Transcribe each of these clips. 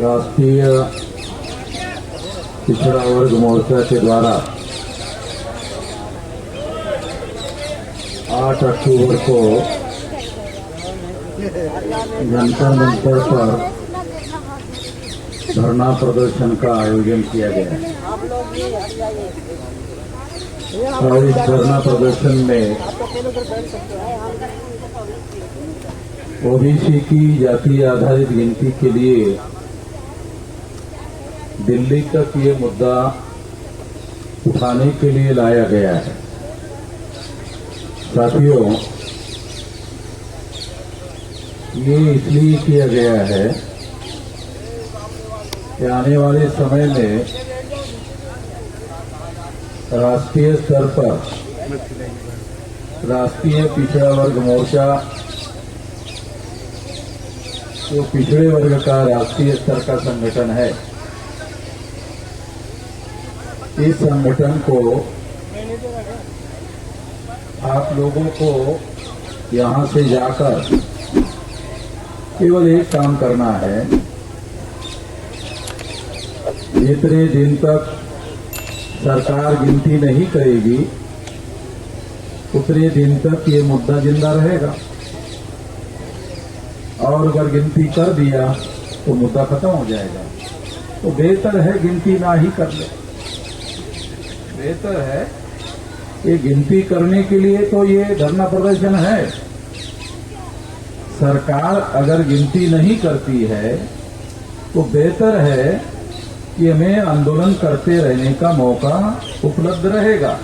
राष्ट्रीय पिछड़ा वर्ग मोर्चा के द्वारा 8 अक्टूबर को जंतर मंतर पर धरना प्रदर्शन का आयोजन किया गया है और इस धरना प्रदर्शन में ओबीसी की जाति आधारित गिनती के लिए दिल्ली तक ये मुद्दा उठाने के लिए लाया गया है। साथियों, ये इसलिए किया गया है कि आने वाले समय में राष्ट्रीय स्तर पर राष्ट्रीय पिछड़ा वर्ग मोर्चा जो पिछड़े वर्ग का राष्ट्रीय स्तर का संगठन है, इस संगठन को आप लोगों को यहां से जाकर केवल एक काम करना है। जितने दिन तक सरकार गिनती नहीं करेगी उतने दिन तक ये मुद्दा जिंदा रहेगा और अगर गिनती कर दिया तो मुद्दा खत्म हो जाएगा। तो बेहतर है गिनती ना ही कर ले। बेहतर है ये गिनती करने के लिए तो ये धरना प्रदर्शन है। सरकार अगर गिनती नहीं करती है तो बेहतर है कि हमें आंदोलन करते रहने का मौका उपलब्ध रहेगा।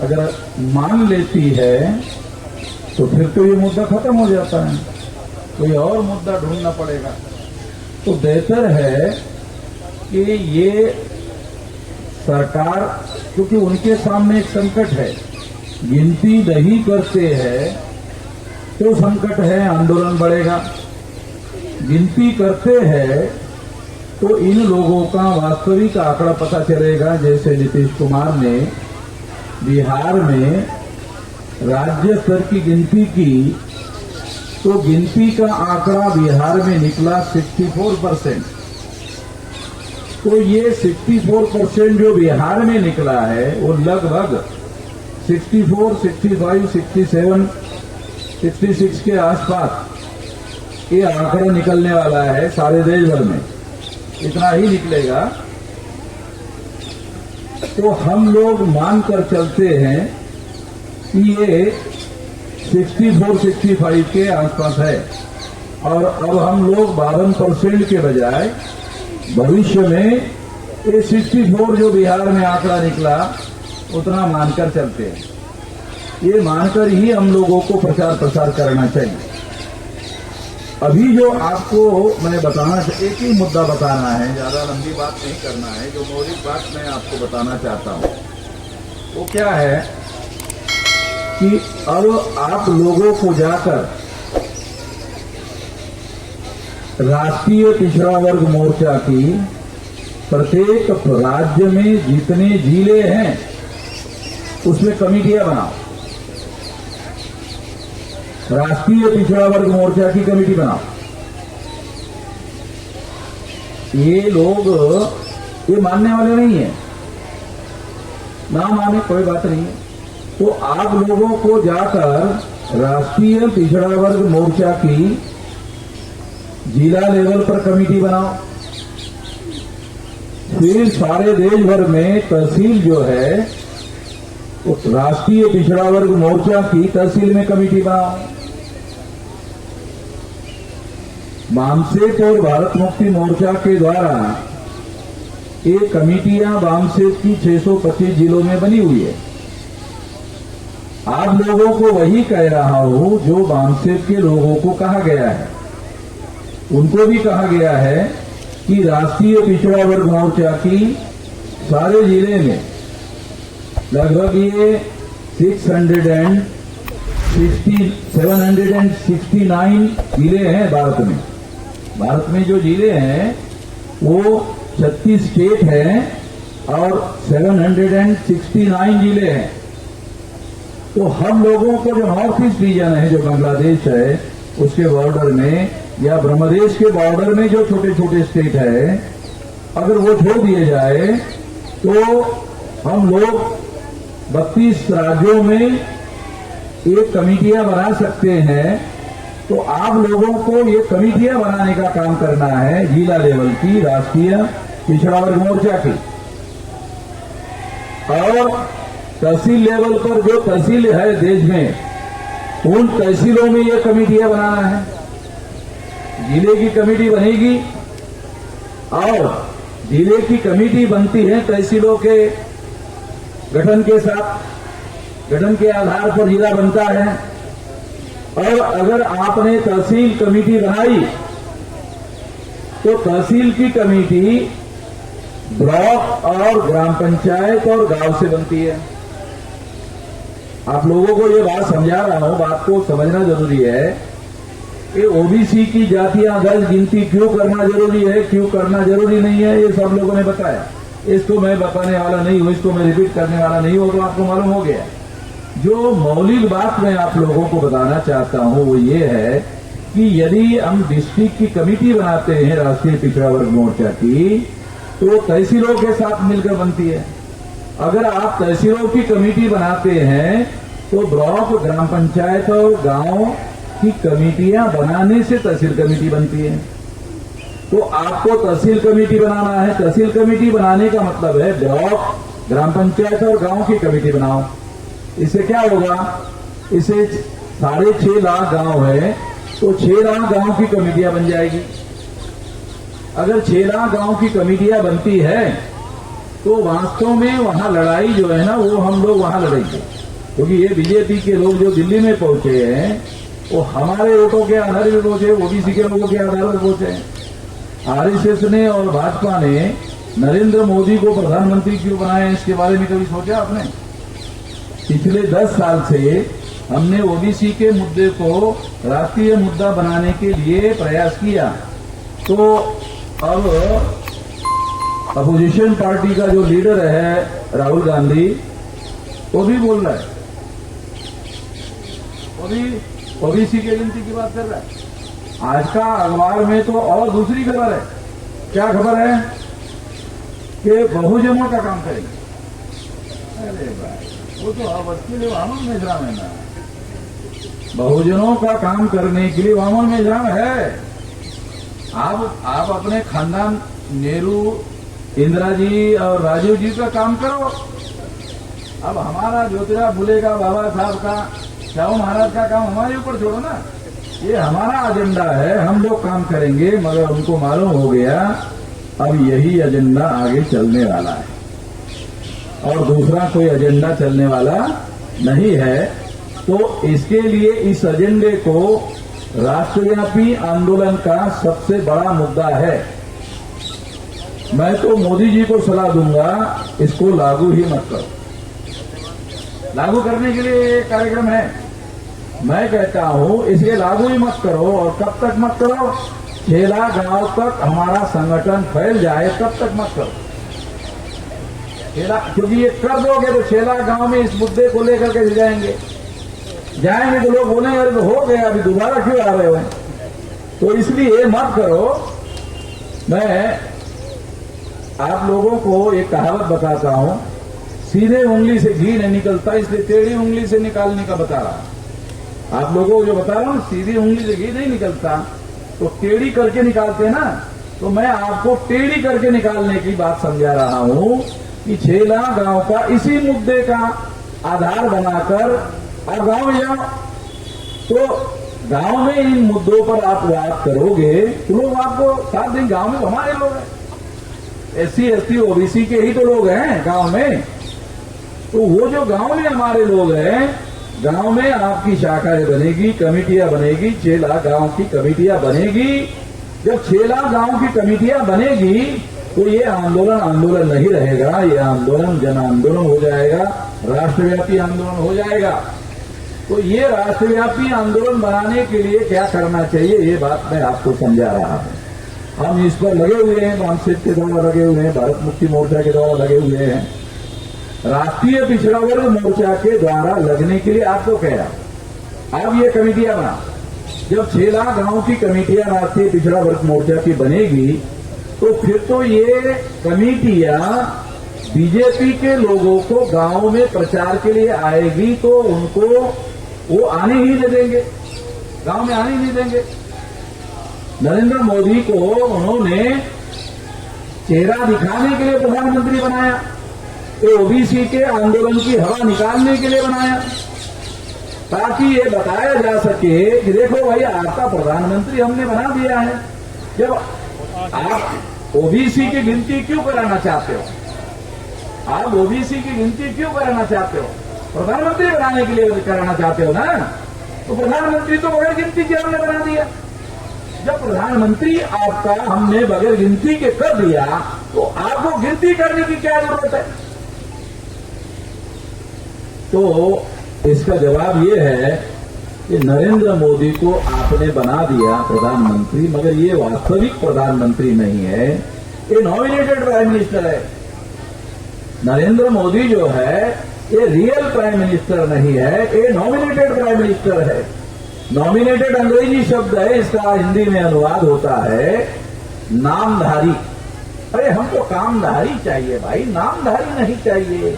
अगर मान लेती है तो फिर तो ये मुद्दा खत्म हो जाता है, कोई और मुद्दा ढूंढना पड़ेगा। तो बेहतर है कि ये सरकार, क्योंकि उनके सामने एक संकट है, गिनती नहीं करते हैं तो संकट है, आंदोलन बढ़ेगा। गिनती करते हैं तो इन लोगों का वास्तविक आंकड़ा पता चलेगा। जैसे नीतीश कुमार ने बिहार में राज्य स्तर की गिनती की तो गिनती का आंकड़ा बिहार में निकला 64%। तो ये 64% जो बिहार में निकला है वो लगभग 64, 65, 67, 66 के आसपास ये आंकड़ा निकलने वाला है। सारे देश भर में इतना ही निकलेगा। तो हम लोग मानकर चलते हैं कि ये 64, 65 के आसपास है और अब हम लोग 52% के बजाय भविष्य में ये 64 जो बिहार में आंकड़ा निकला उतना मानकर चलते हैं। ये मानकर ही हम लोगों को प्रचार प्रसार करना चाहिए। अभी जो आपको मैं बताना, एक ही मुद्दा बताना है, ज्यादा लंबी बात नहीं करना है। जो मौलिक बात मैं आपको बताना चाहता हूं वो क्या है कि अब आप लोगों को जाकर राष्ट्रीय पिछड़ा वर्ग मोर्चा की प्रत्येक राज्य में जितने जिले हैं उसमें कमेटियां बनाओ। राष्ट्रीय पिछड़ा वर्ग मोर्चा की कमेटी बनाओ। ये लोग ये मानने वाले नहीं है, ना माने कोई बात नहीं है। तो आप लोगों को जाकर राष्ट्रीय पिछड़ा वर्ग मोर्चा की जिला लेवल पर कमेटी बनाओ। फिर सारे देश भर में तहसील जो है उस राष्ट्रीय पिछड़ा वर्ग मोर्चा की तहसील में कमेटी बनाओ। बामसेट और भारत मुक्ति मोर्चा के द्वारा ये कमेटियां बामसेट की 625 जिलों में बनी हुई है। आप लोगों को वही कह रहा हूं जो बामसेट के लोगों को कहा गया है। उनको भी कहा गया है कि राष्ट्रीय पिछड़ा वर्ग मोर्चा की सारे जिले में लगभग ये 769 जिले हैं भारत में। भारत में जो जिले हैं वो 36 स्टेट हैं और 769 जिले हैं। तो हम लोगों को जो नॉर्थ ईस्ट रीजन है, जो बांग्लादेश है, उसके बॉर्डर में या ब्रह्मदेश के बॉर्डर में जो छोटे छोटे स्टेट है, अगर वो छोड़ दिए जाए तो हम लोग 32 राज्यों में एक कमेटियां बना सकते हैं। तो आप लोगों को ये कमेटियां बनाने का काम करना है, जिला लेवल की, राष्ट्रीय पिछड़ा वर्ग मोर्चा की, और तहसील लेवल पर जो तहसील है देश में, उन तहसीलों में ये कमेटियां बनाना है। जिले की कमेटी बनेगी और जिले की कमेटी बनती है तहसीलों के गठन के साथ, गठन के आधार पर जिला बनता है। और अगर आपने तहसील कमेटी बनाई तो तहसील की कमेटी ब्लॉक और ग्राम पंचायत और गांव से बनती है। आप लोगों को ये बात समझा रहा हूं, बात को समझना जरूरी है कि ओबीसी की जातियां दल गिनती क्यों करना जरूरी है, क्यों करना जरूरी नहीं है, ये सब लोगों ने बताया। इसको मैं बताने वाला नहीं हूं, इसको मैं रिपीट करने वाला नहीं हूं, तो आपको मालूम हो गया। जो मौलिक बात मैं आप लोगों को बताना चाहता हूं वो ये है कि यदि हम डिस्ट्रिक्ट की कमेटी बनाते हैं राष्ट्रीय पिछड़ा वर्ग मोर्चा की, तो तहसीलों के साथ मिलकर बनती है। अगर आप तहसीलों की कमेटी बनाते हैं तो ब्लॉक, ग्राम पंचायत और गांव की कमेटियां बनाने से तहसील कमेटी बनती है। तो आपको तहसील कमेटी बनाना है। तहसील कमेटी बनाने का मतलब है ब्लॉक, ग्राम पंचायत और गांव की कमेटी बनाओ। इससे क्या होगा, इसे 6.5 लाख गांव है तो 6 लाख गांव की कमेटियां बन जाएगी। अगर 6 लाख गांव की कमेटियां बनती है तो वास्तव में वहां लड़ाई जो है ना वो हम लोग वहां लड़ेंगे, क्योंकि ये बीजेपी के लोग जो दिल्ली में पहुंचे हैं वो हमारे वोटों के आधार पर पहुंचे, ओबीसी के लोगों के आधार पर पहुंचे हैं। आरएसएस ने और भाजपा ने नरेंद्र मोदी को प्रधानमंत्री क्यों बनाया, इसके बारे में कभी सोचा आपने? पिछले 10 साल से हमने ओबीसी के मुद्दे को राष्ट्रीय मुद्दा बनाने के लिए प्रयास किया। तो अब अपोजिशन पार्टी का जो लीडर है राहुल गांधी, वो भी बोल रहा है, वो भी ओबीसी की गिनती की बात कर रहा है। आज का अखबार में तो और दूसरी खबर है। क्या खबर है? कि बहुजनों का काम करेंगे। अरे भाई, वो तो आपत्ति लिए वामन मेजराम है ना, बहुजनों का काम करने के लिए वामन मेजराम है। आप अपने खानदान नेहरू, इंदिरा जी और राजीव जी का काम करो। अब हमारा ज्योतिराव फुले का, बाबा साहब का, शाहू महाराज का काम हमारे ऊपर छोड़ो ना। ये हमारा एजेंडा है, हम लोग काम करेंगे। मगर उनको मालूम हो गया अब यही एजेंडा आगे चलने वाला है और दूसरा कोई एजेंडा चलने वाला नहीं है। तो इसके लिए इस एजेंडे को राष्ट्रव्यापी आंदोलन का सबसे बड़ा मुद्दा है। मैं तो मोदी जी को सलाह दूंगा, इसको लागू ही मत करो। लागू करने के लिए एक कार्यक्रम है, मैं कहता हूं इसे लागू ही मत करो। और कब तक मत करो? 6 लाख गांव तक हमारा संगठन फैल जाए तब तक मत करो। क्योंकि ये कर दोगे तो 6 लाख गांव में इस मुद्दे को लेकर के जाएंगे तो लोग बोलेंगे अरे तो हो गया, अभी दोबारा क्यों आ रहे हो? तो इसलिए मत करो। मैं आप लोगों को एक कहावत बताता हूं, सीधे उंगली से घी नहीं निकलता, इसलिए टेढ़ी उंगली से निकालने का बता रहा। आप लोगों को जो बता रहा हूं, सीधी उंगली से घी नहीं निकलता, तो टेढ़ी करके निकालते हैं ना। तो मैं आपको टेढ़ी करके निकालने की बात समझा रहा हूं कि 6 लाख गांव का इसी मुद्दे का आधार बनाकर आप गांव में जाओ। तो गांव में इन मुद्दों पर आप बात करोगे तो लोग आपको साथ देंगे। गांव में तो हमारे लोग हैं, SC ST OBC के ही तो लोग हैं गांव में। तो वो जो गांव में हमारे लोग हैं, गांव में आपकी शाखाएं बनेगी, कमेटियां बनेगी, 6 लाख गांव की कमेटियां बनेगी। जब 6 लाख गांव की कमेटियां बनेगी तो ये आंदोलन नहीं रहेगा, ये आंदोलन जन आंदोलन हो जाएगा, राष्ट्रव्यापी आंदोलन हो जाएगा। तो ये राष्ट्रव्यापी आंदोलन बनाने के लिए क्या करना चाहिए, ये बात मैं आपको समझा रहा हूं। हम इस पर लगे हुए हैं, मानसिक के द्वारा लगे हुए हैं, भारत मुक्ति मोर्चा के द्वारा लगे हुए हैं। राष्ट्रीय पिछड़ा वर्ग मोर्चा के द्वारा लगने के लिए आपको कह रहा हूं, आप ये कमेटियां बनाओ। जब 6 लाख गांव की कमेटियां राष्ट्रीय पिछड़ा वर्ग मोर्चा की बनेगी तो फिर तो ये कमेटियां बीजेपी के लोगों को गांव में प्रचार के लिए आएगी तो उनको वो आने ही नहीं देंगे, गांव में आने ही नहीं देंगे। नरेंद्र मोदी को उन्होंने चेहरा दिखाने के लिए प्रधानमंत्री बनाया, तो ओबीसी के आंदोलन की हवा निकालने के लिए बनाया, ताकि ये बताया जा सके कि देखो भाई आपका प्रधानमंत्री हमने बना दिया है। जब आप ओबीसी की गिनती क्यों कराना चाहते हो, आप ओबीसी की गिनती क्यों कराना चाहते हो, प्रधानमंत्री बनाने के लिए कराना चाहते हो ना, तो प्रधानमंत्री तो बगैर गिनती के हमने बना दिया। जब प्रधानमंत्री आपका हमने बगैर गिनती के कर दिया तो आपको गिनती करने की क्या जरूरत है। तो इसका जवाब ये है कि नरेंद्र मोदी को आपने बना दिया प्रधानमंत्री, मगर ये वास्तविक प्रधानमंत्री नहीं है, ये नॉमिनेटेड प्राइम मिनिस्टर है। नरेंद्र मोदी जो है ये रियल प्राइम मिनिस्टर नहीं है, ये नॉमिनेटेड प्राइम मिनिस्टर है। नॉमिनेटेड अंग्रेजी शब्द है, इसका हिंदी में अनुवाद होता है नामधारी। अरे हमको कामधारी चाहिए भाई, नामधारी नहीं चाहिए।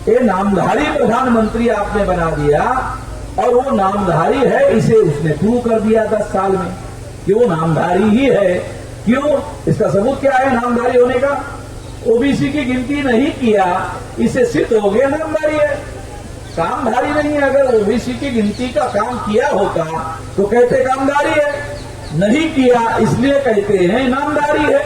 ये नामधारी प्रधानमंत्री आपने बना दिया और वो नामधारी है, इसे उसने प्रूव कर दिया 10 साल में कि वो नामधारी ही है। क्यों? इसका सबूत क्या है नामधारी होने का? ओबीसी की गिनती नहीं किया, इसे सिद्ध हो गया नामधारी है। कामधारी नहीं है। अगर ओबीसी की गिनती का काम किया होता तो कहते कामधारी है, नहीं किया इसलिए कहते हैं नामधारी है।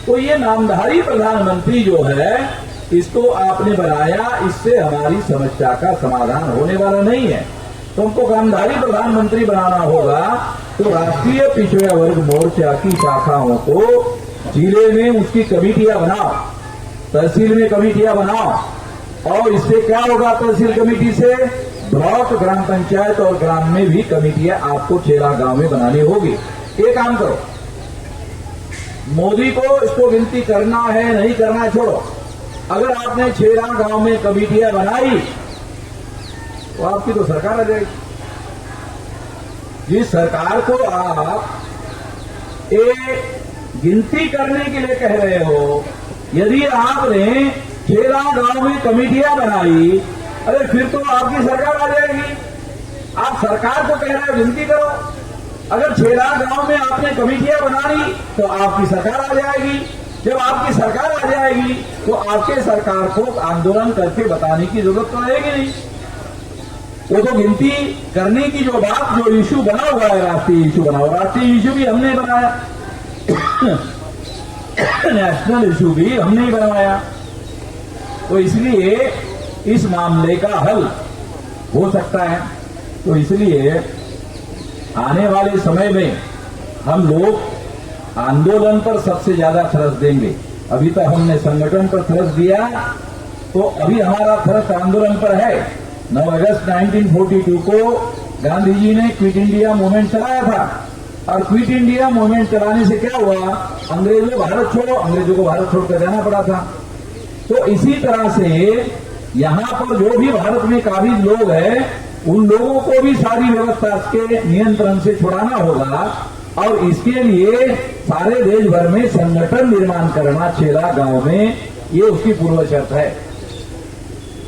तो ये नामधारी प्रधानमंत्री जो है इसको आपने बनाया, इससे हमारी समस्या का समाधान होने वाला नहीं है। तो हमको कामधारी प्रधानमंत्री बनाना होगा तो राष्ट्रीय पिछड़ा वर्ग मोर्चा की शाखाओं को जिले में उसकी कमेटियां बनाओ, तहसील में कमेटियां बनाओ, और इससे क्या होगा? तहसील कमेटी से ब्लॉक, ग्राम पंचायत और ग्राम में भी कमेटियां आपको 6 लाख गांव में बनानी होगी। ये काम करो। मोदी को इसको गिनती करना है नहीं करना है छोड़ो। अगर आपने 6 लाख गांव में कमेटियां बनाई तो आपकी तो सरकार आ जाएगी। जिस सरकार को आप एक गिनती करने के लिए कह रहे हो, यदि आपने 6 लाख गांव में कमेटियां बनाई, अरे फिर तो आपकी सरकार आ जाएगी। आप सरकार को कह रहे हो गिनती करो। अगर 6 लाख गांव में आपने कमेटियां बना ली तो आपकी सरकार आ जाएगी। जब आपकी सरकार आ जाएगी तो आपके सरकार को आंदोलन करके बताने की जरूरत तो रहेगी नहीं। वो तो गिनती करने की जो बात, जो इश्यू बना हुआ है, राष्ट्रीय इश्यू बना हुआ, राष्ट्रीय इश्यू भी हमने बनाया, नेशनल इश्यू भी हमने ही बनवाया। तो इसलिए इस मामले का हल हो सकता है। तो इसलिए आने वाले समय में हम लोग आंदोलन पर सबसे ज्यादा थ्रस देंगे। अभी तक हमने संगठन पर थ्रस दिया, तो अभी हमारा थ्रस आंदोलन पर है। 9 अगस्त 1942 को गांधी जी ने क्विट इंडिया मूवमेंट चलाया था, और क्विट इंडिया मूवमेंट चलाने से क्या हुआ? अंग्रेजों को भारत छोड़कर जाना पड़ा था। तो इसी तरह से यहां पर जो भी भारत में काबिज लोग हैं, उन लोगों को भी सारी व्यवस्था के नियंत्रण से छुड़ाना होगा, और इसके लिए सारे देश भर में संगठन निर्माण करना 6 लाख गांव में, ये उसकी पूर्व शर्त है।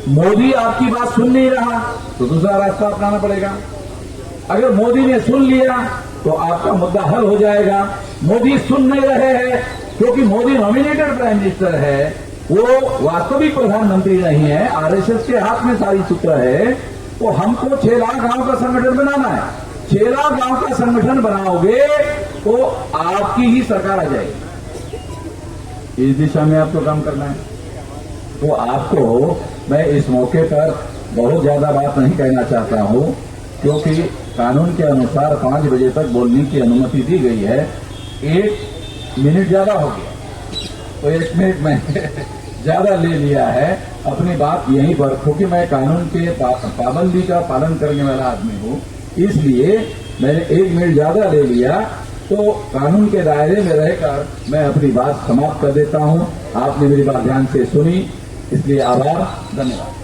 मोदी आपकी बात सुन नहीं रहा तो दूसरा रास्ता अपनाना पड़ेगा। अगर मोदी ने सुन लिया तो आपका मुद्दा हल हो जाएगा। मोदी सुन नहीं रहे हैं क्योंकि मोदी नॉमिनेटेड प्राइम मिनिस्टर है, वो वास्तविक प्रधानमंत्री नहीं है, आरएसएस के हाथ में सारी सूत्र है। तो हमको 6 लाख गांव का संगठन बनाना है। 6 लाख गांव का संगठन बनाओगे तो आपकी ही सरकार आ जाएगी। इस दिशा में आपको काम करना है। तो आपको मैं इस मौके पर बहुत ज्यादा बात नहीं कहना चाहता हूं, क्योंकि कानून के अनुसार 5 बजे तक बोलने की अनुमति दी गई है। 1 मिनट ज्यादा हो गया, तो 1 मिनट में ज्यादा ले लिया है अपनी बात यहीं पर, क्योंकि मैं कानून के पाबंदी का पालन करने वाला आदमी हूं, इसलिए मैंने 1 मिनट ज्यादा ले लिया। तो कानून के दायरे में रहकर मैं अपनी बात समाप्त कर देता हूं। आपने मेरी बात ध्यान से सुनी, इसलिए आभार, धन्यवाद।